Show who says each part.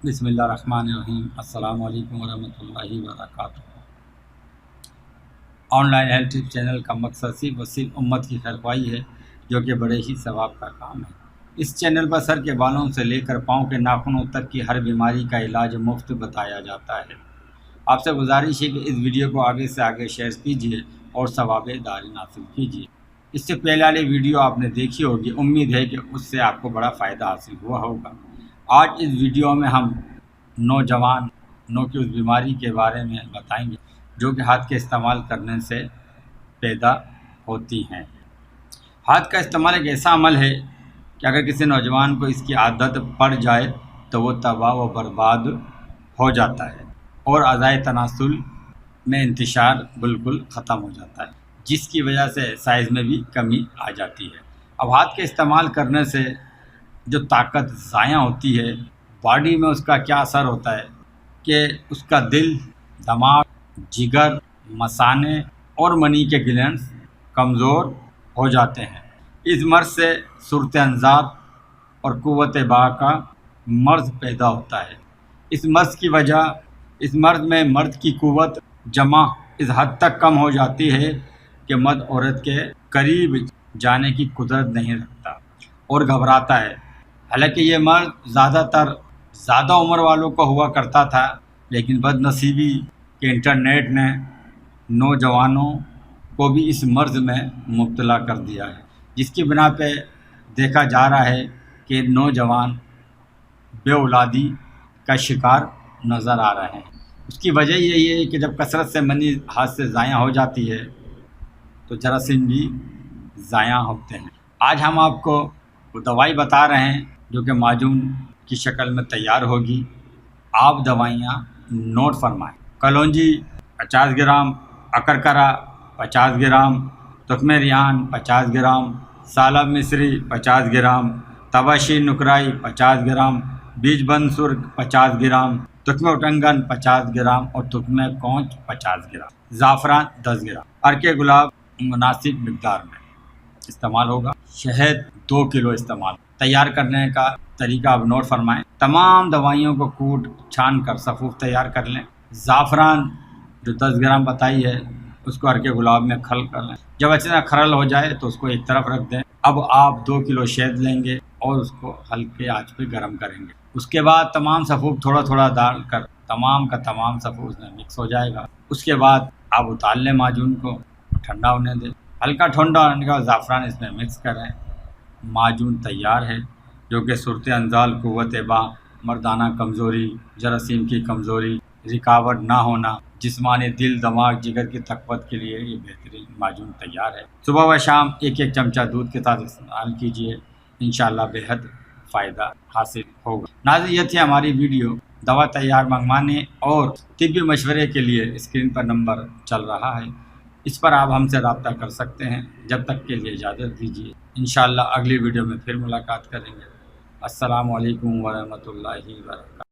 Speaker 1: بسم اللہ الرحمن الرحیم۔ السلام علیکم ورحمۃ اللہ وبرکاتہ۔ On line health tip channel کا مقصد صرف اور صرف امت کی خیرخواہی ہے، جو کہ بڑے ہی ثواب کا کام ہے۔ اس چینل پر سر کے بالوں سے لے کر پاؤں کے ناخنوں تک کی ہر بیماری کا علاج مفت بتایا جاتا ہے۔ آپ سے گزارش ہے کہ اس ویڈیو کو آگے سے آگے شیئر کیجیے اور ثواب دارین حاصل کیجیے۔ اس سے پہلے والی ویڈیو آپ نے دیکھی ہوگی، امید ہے کہ اس سے آپ کو بڑا فائدہ حاصل ہوا ہوگا۔ آج اس ویڈیو میں ہم نوجوانوں کی اس بیماری کے بارے میں بتائیں گے جو کہ ہاتھ کے استعمال کرنے سے پیدا ہوتی ہیں۔ ہاتھ کا استعمال ایک ایسا عمل ہے کہ اگر کسی نوجوان کو اس کی عادت پڑ جائے تو وہ تباہ و برباد ہو جاتا ہے اور اعضائے تناسل میں انتشار بالکل ختم ہو جاتا ہے، جس کی وجہ سے سائز میں بھی کمی آ جاتی ہے۔ اب ہاتھ کے استعمال کرنے سے جو طاقت ضائع ہوتی ہے، باڈی میں اس کا کیا اثر ہوتا ہے کہ اس کا دل، دماغ، جگر، مثانے اور منی کے گلینڈز کمزور ہو جاتے ہیں۔ اس مرض سے صورت انظار اور قوت بقا کا مرض پیدا ہوتا ہے۔ اس مرض میں مرد کی قوت جمع اس حد تک کم ہو جاتی ہے کہ مرد عورت کے قریب جانے کی قدرت نہیں رکھتا اور گھبراتا ہے۔ حالانکہ یہ مرض زیادہ عمر والوں کو ہوا کرتا تھا، لیکن بد نصیبی کہ انٹرنیٹ نے نوجوانوں کو بھی اس مرض میں مبتلا کر دیا ہے، جس کی بنا پہ دیکھا جا رہا ہے کہ نوجوان بے اولادی کا شکار نظر آ رہے ہیں۔ اس کی وجہ یہی ہے کہ جب کثرت سے منی ہاتھ سے ضائع ہو جاتی ہے تو جراثیم بھی ضائع ہوتے ہیں۔ آج ہم آپ کو وہ دوائی بتا رہے ہیں جو کہ معجون کی شکل میں تیار ہوگی۔ آپ دوائیاں نوٹ فرمائیں۔ کلونجی 50 گرام، اکرکرا 50 گرام، تخم ریحان 50 گرام، سالب مصری 50 گرام، تباشیر نکرائی 50 گرام، بیج بند سرخ 50 گرام، تخم اٹنگن 50 گرام اور تخم کونچ 50 گرام، زعفران 10 گرام، عرق گلاب مناسب مقدار میں استعمال ہوگا۔ شہد 2 کلو استعمال۔ تیار کرنے کا طریقہ آپ نوٹ فرمائیں۔ تمام دوائیوں کو کوٹ چھان کر صفوف تیار کر لیں۔ زعفران جو 10 گرام بتائی ہے اس کو عرق گلاب میں کھل کر لیں۔ جب اچھی طرح کھرل ہو جائے تو اس کو ایک طرف رکھ دیں۔ اب آپ 2 کلو شہد لیں گے اور اس کو ہلکے آنچ پہ گرم کریں گے۔ اس کے بعد تمام صفوف تھوڑا تھوڑا ڈال کر تمام کا تمام صفوف اس میں مکس ہو جائے گا۔ اس کے بعد آپ اتار لیں معجون کو، ٹھنڈا ہونے دیں۔ ہلکا ٹھنڈا ہونے کے بعد زعفران اس میں مکس کریں۔ معجون تیار ہے جو کہ صورت انزال، قوت بقا، مردانہ کمزوری، جراثیم کی کمزوری، رکاوٹ نہ ہونا، جسمانی دل، دماغ، جگر کی تقویت کے لیے یہ بہترین معجون تیار ہے۔ صبح و شام ایک چمچہ دودھ کے ساتھ استعمال کیجیے، انشاءاللہ بے حد فائدہ حاصل ہوگا۔ ناظرین، یہ تھی ہماری ویڈیو۔ دوا تیار منگوانے اور طبی مشورے کے لیے اسکرین پر نمبر چل رہا ہے، اس پر آپ ہم سے رابطہ کر سکتے ہیں۔ جب تک کے لیے اجازت دیجیے، انشاءاللہ اگلی ویڈیو میں پھر ملاقات کریں گے۔ السلام علیکم ورحمۃ اللہ وبرکاتہ۔